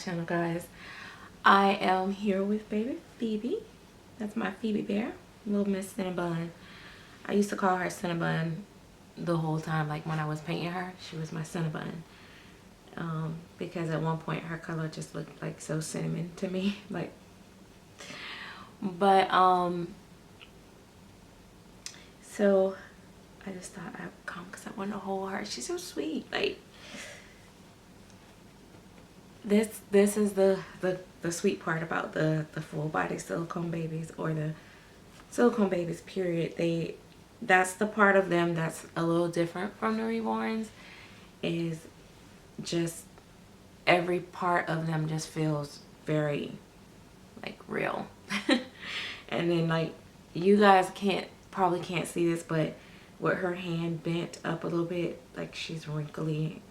channel, guys. I am here with baby Phoebe. That's my Phoebe bear, little Miss Cinnabon. I used to call her Cinnabon the whole time, like when I was painting her, she was my Cinnabon. Because at one point her color just looked like so cinnamon to me, like. But so I just thought I'd come because I want to hold her. She's so sweet. Like, this is the sweet part about the full body silicone babies, or the silicone babies period. That's the part of them that's a little different from the reborns, is just every part of them just feels very like real. And then, like, you guys probably can't see this, but with her hand bent up a little bit, like she's wrinkly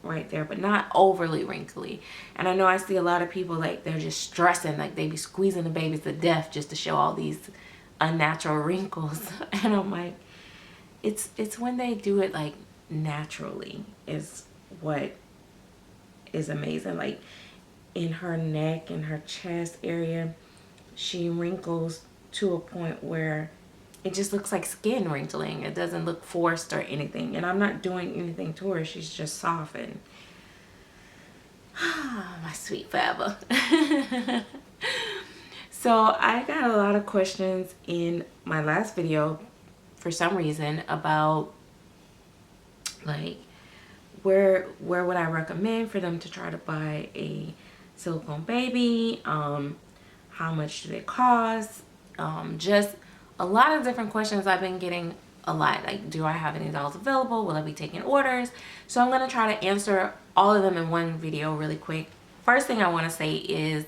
right there, but not overly wrinkly. And I know I see a lot of people, like, they're just stressing, like they be squeezing the babies to death just to show all these unnatural wrinkles. And I'm like, it's when they do it like naturally is what is amazing. Like in her neck and her chest area, she wrinkles to a point where it just looks like skin wrinkling. It doesn't look forced or anything. And I'm not doing anything to her. She's just soft and my sweet forever. So I got a lot of questions in my last video for some reason about, like, where would I recommend for them to try to buy a silicone baby? How much do they cost? Just a lot of different questions I've been getting a lot. Like, do I have any dolls available? Will I be taking orders? So I'm going to try to answer all of them in one video really quick. First thing I want to say is,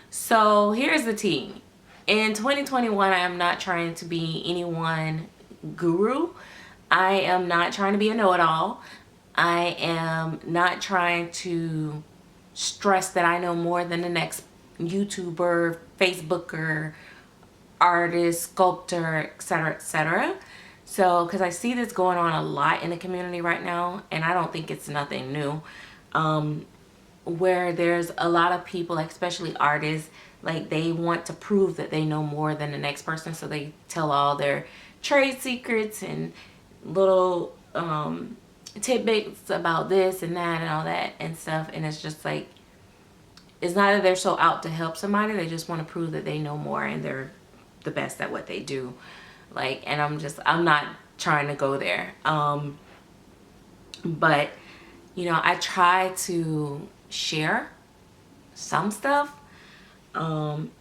so here's the tea. In 2021, I am not trying to be anyone guru. I am not trying to be a know-it-all. I am not trying to stress that I know more than the next YouTuber, Facebooker, artist, sculptor, etc., etc. So, because I see this going on a lot in the community right now, and I don't think it's nothing new, where there's a lot of people, like especially artists, like they want to prove that they know more than the next person, so they tell all their trade secrets and little tidbits about this and that and all that and stuff. And it's just like, it's not that they're so out to help somebody, they just want to prove that they know more and they're the best at what they do. Like, and I'm not trying to go there. But you know, I try to share some stuff, you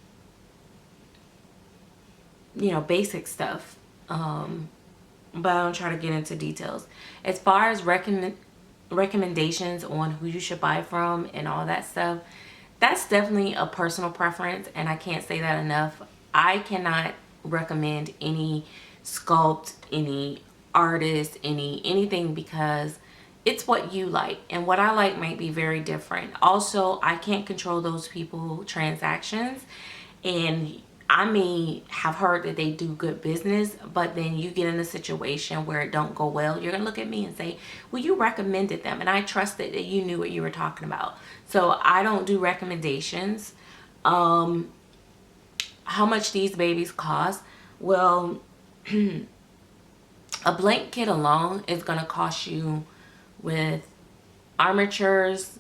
know, basic stuff, but I don't try to get into details. As far as recommendations on who you should buy from and all that stuff, that's definitely a personal preference, and I can't say that enough. I cannot recommend any sculpt, any artist, anything, because it's what you like, and what I like might be very different. Also, I can't control those people transactions, and I may have heard that they do good business, but then you get in a situation where it don't go well, you're gonna look at me and say, well, you recommended them and I trusted that you knew what you were talking about. So I don't do recommendations. How much these babies cost? Well, a blank kit alone is gonna cost you, with armatures.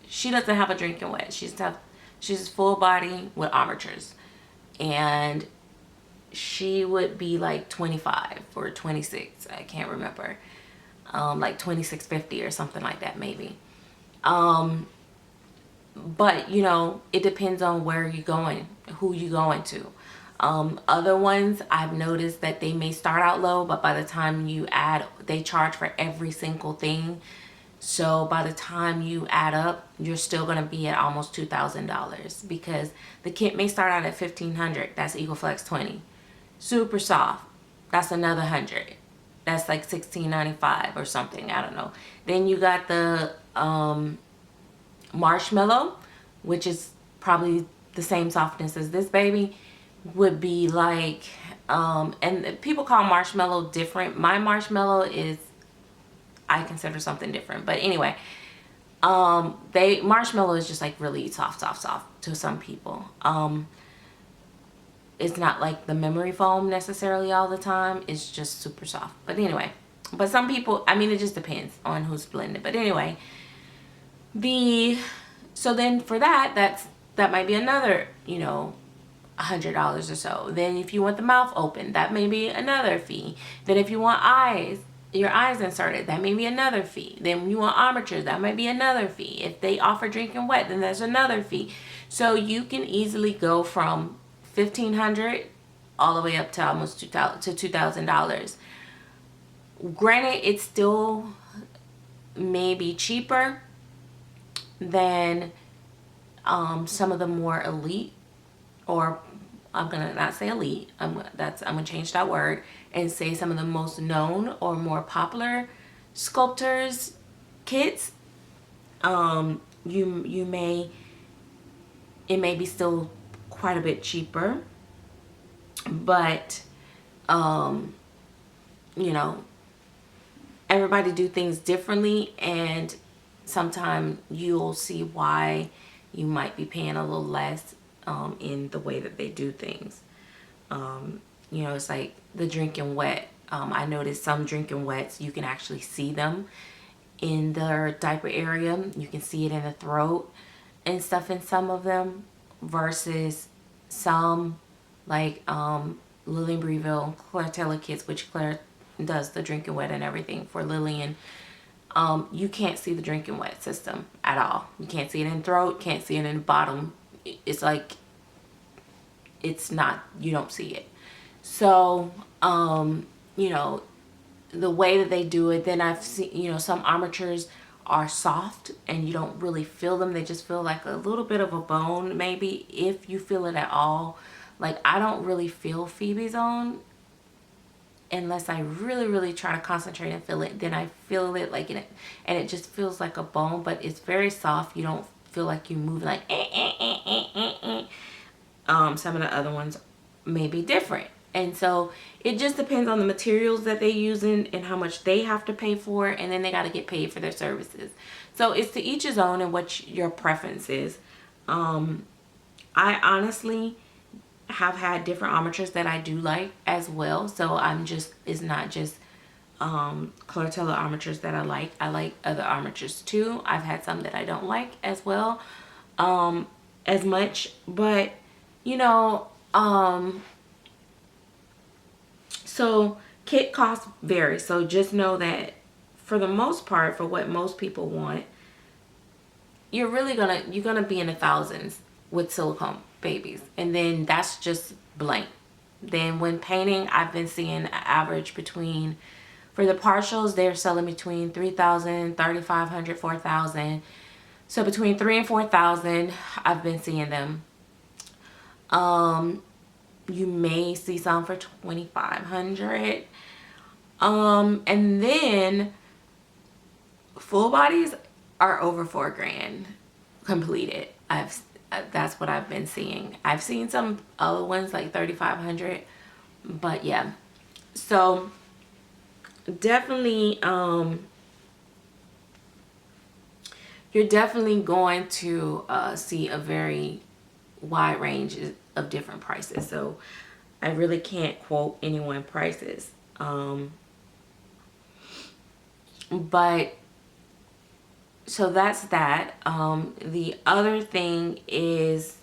She doesn't have a drinking wet. She's full body with armatures, and she would be like 25 or 26. I can't remember. Like 26.50 or something like that, maybe. But you know, it depends on where you're going, who you're going to. Other ones, I've noticed that they may start out low, but by the time you add, they charge for every single thing. So by the time you add up, you're still going to be at almost $2,000, because the kit may start out at $1,500. That's EagleFlex 20. Super soft, that's another $100. That's like $16.95 or something. I don't know. Then you got the marshmallow, which is probably the same softness as this baby. Would be like, and people call marshmallow different. My marshmallow is, I consider something different. But anyway, Marshmallow is just like really soft to some people. It's not like the memory foam necessarily all the time. It's just super soft. But anyway, but some people, I mean, it just depends on who's blending. But anyway, so then for that might be another, you know, $100 or so. Then if you want the mouth open, that may be another fee. Then if you want your eyes inserted, that may be another fee. Then you want armatures, that might be another fee. If they offer drinking wet, then there's another fee. So you can easily go from $1,500 all the way up to almost $2,000. Granted, it's still maybe cheaper than some of the more elite, or I'm gonna not say elite, I'm gonna change that word and say some of the most known or more popular sculptors kits. It may be still quite a bit cheaper, but you know, everybody do things differently, and sometimes you'll see why you might be paying a little less in the way that they do things. You know, it's like the drinking wet. I noticed some drinking wets, you can actually see them in their diaper area. You can see it in the throat and stuff in some of them, versus some like Lillian Breville, Claire Taylor kits, which Claire does the drinking wet and everything for Lillian. You can't see the drinking wet system at all. You can't see it in the throat, can't see it in the bottom. It's like, it's not, you don't see it. So, you know, the way that they do it, then I've seen, you know, some armatures are soft and you don't really feel them. They just feel like a little bit of a bone, maybe, if you feel it at all. Like, I don't really feel Phoebe's on unless I really try to concentrate and feel it. Then I feel it like it, and it just feels like a bone, but it's very soft. You don't feel like you move like some of the other ones may be different. And so it just depends on the materials that they using and how much they have to pay for, and then they got to get paid for their services. So it's to each his own and what your preference is. I honestly have had different armatures that I do like as well. So it's not just Clotilda armatures that I like. I like other armatures too. I've had some that I don't like as well as much, but you know, so kit costs vary. So just know that for the most part, for what most people want, you're gonna be in the thousands with silicone babies, and then that's just blank. Then when painting, I've been seeing an average between, for the partials, they're selling between $3,000, $3,500, $4,000. So between $3,000 and $4,000, I've been seeing them. You may see some for $2,500. And then full bodies are over $4,000 completed. That's what I've been seeing. I've seen some other ones like $3,500, but yeah. So definitely, you're definitely going to see a very wide range of different prices. So I really can't quote anyone prices. But so that's that. The other thing is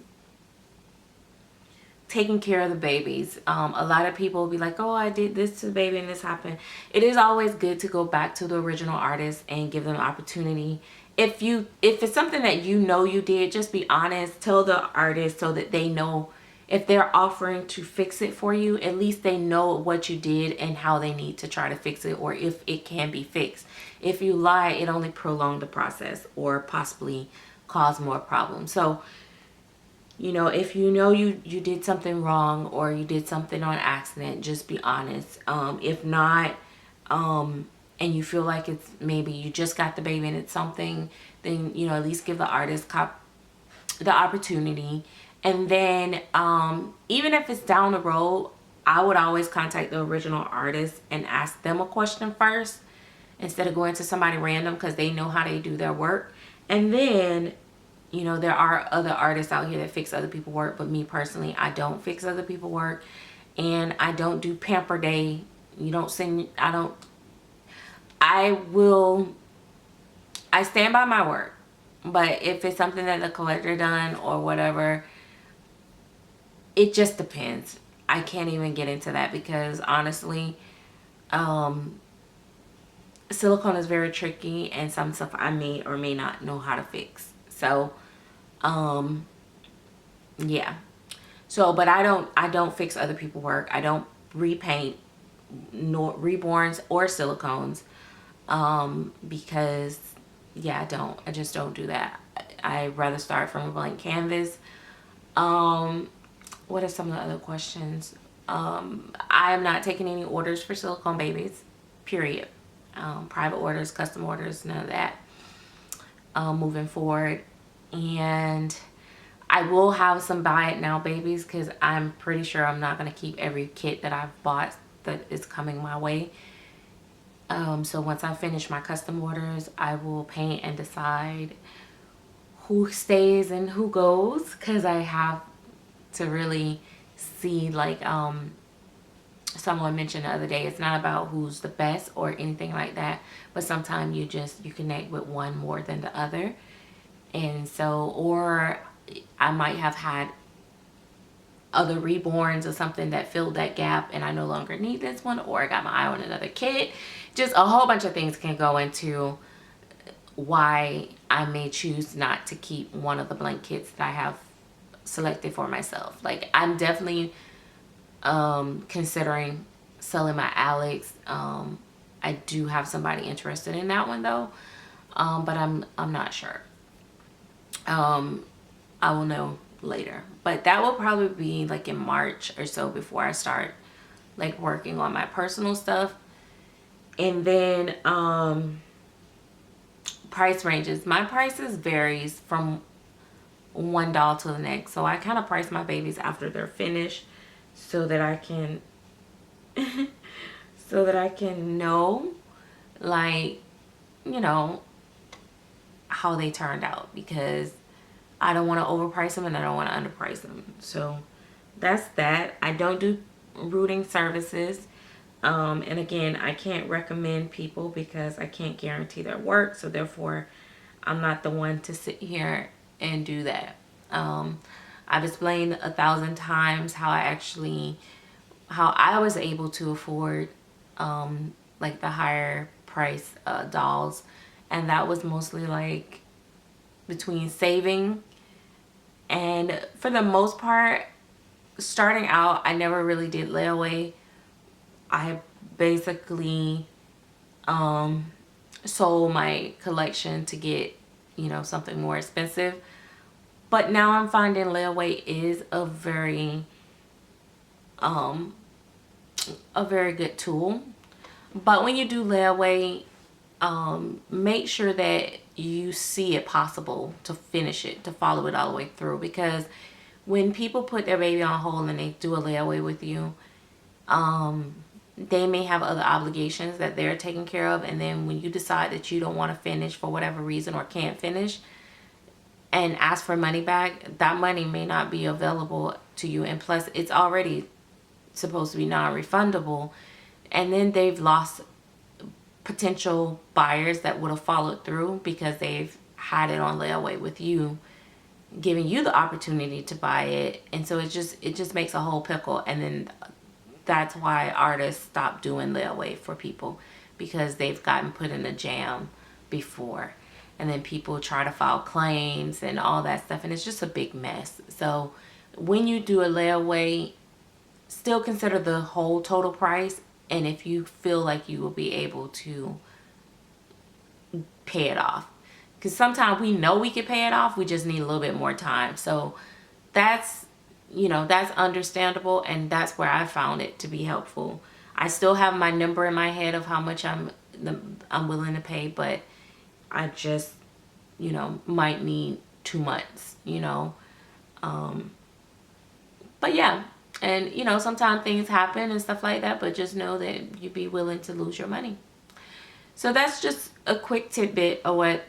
taking care of the babies. A lot of people will be like, oh, I did this to the baby and this happened. It is always good to go back to the original artist and give them an opportunity. If it's something that you know you did, just be honest. Tell the artist so that they know if they're offering to fix it for you, at least they know what you did and how they need to try to fix it, or if it can be fixed. If you lie, it only prolongs the process or possibly cause more problems. So, you know, if you know you did something wrong or you did something on accident, just be honest. If not, and you feel like it's maybe you just got the baby and it's something, then, you know, at least give the artist the opportunity. And then even if it's down the road, I would always contact the original artist and ask them a question first instead of going to somebody random, because they know how they do their work. And then, you know, there are other artists out here that fix other people's work, but me personally, I don't fix other people's work, and I don't do pamper day. You don't send, I stand by my work, but if it's something that the collector done or whatever, it just depends. I can't even get into that because honestly, silicone is very tricky, and some stuff I may or may not know how to fix. So, yeah. So, but I don't fix other people's work. I don't repaint, nor reborns or silicones, because yeah, I just don't do that. I rather start from a blank canvas. What are some of the other questions? I am not taking any orders for silicone babies, period. Private orders, custom orders, none of that, moving forward. And I will have some buy it now babies, because I'm pretty sure I'm not going to keep every kit that I've bought that is coming my way. So once I finish my custom orders, I will paint and decide who stays and who goes, because I have to really see, like someone mentioned the other day, it's not about who's the best or anything like that, but sometimes you connect with one more than the other. And so, or I might have had other reborns or something that filled that gap and I no longer need this one, or I got my eye on another kit. Just a whole bunch of things can go into why I may choose not to keep one of the blank kits that I have selected for myself. Like, I'm definitely considering selling my Alex. I do have somebody interested in that one though, but I'm not sure. I will know later, but that will probably be like in March or so before I start like working on my personal stuff. And then price ranges. My prices varies from one doll to the next, so I kind of price my babies after they're finished so that I can so that I can know, like, you know, how they turned out, because I don't want to overprice them and I don't want to underprice them. So that's that. I don't do rooting services. And again, I can't recommend people because I can't guarantee their work. So therefore, I'm not the one to sit here and do that. I've explained 1,000 times how I was able to afford like the higher price dolls. And that was mostly like between saving, and for the most part, starting out, I never really did layaway. I basically sold my collection to get, you know, something more expensive. But now I'm finding layaway is a very good tool. But when you do layaway, make sure that you see it possible to finish it, to follow it all the way through. Because when people put their baby on hold and they do a layaway with you, they may have other obligations that they're taking care of. And then when you decide that you don't want to finish for whatever reason or can't finish and ask for money back, that money may not be available to you. And plus, it's already supposed to be non-refundable. And then they've lost potential buyers that would have followed through because they've had it on layaway with you, giving you the opportunity to buy it. And so it just makes a whole pickle. And then that's why artists stop doing layaway for people, because they've gotten put in a jam before, and then people try to file claims and all that stuff, and it's just a big mess. So when you do a layaway, still consider the whole total price, and if you feel like you will be able to pay it off, because sometimes we know we can pay it off, we just need a little bit more time. So that's, you know, that's understandable, and that's where I found it to be helpful. I still have my number in my head of how much I'm willing to pay, but I just, you know, might need 2 months, you know. But yeah, and you know, sometimes things happen and stuff like that, but just know that you'd be willing to lose your money. So that's just a quick tidbit of what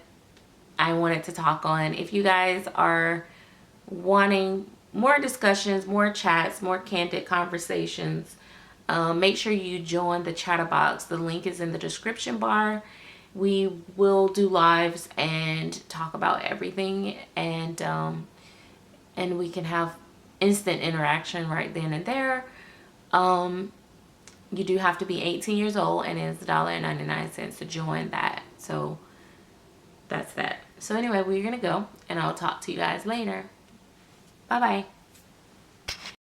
I wanted to talk on. If you guys are wanting more discussions, more chats, more candid conversations, make sure you join the Chatterbox. The link is in the description bar. We will do lives and talk about everything, and we can have instant interaction right then and there. You do have to be 18 years old, and it's $1.99 to join that. So that's that. So anyway, we're gonna go, and I'll talk to you guys later. Bye bye.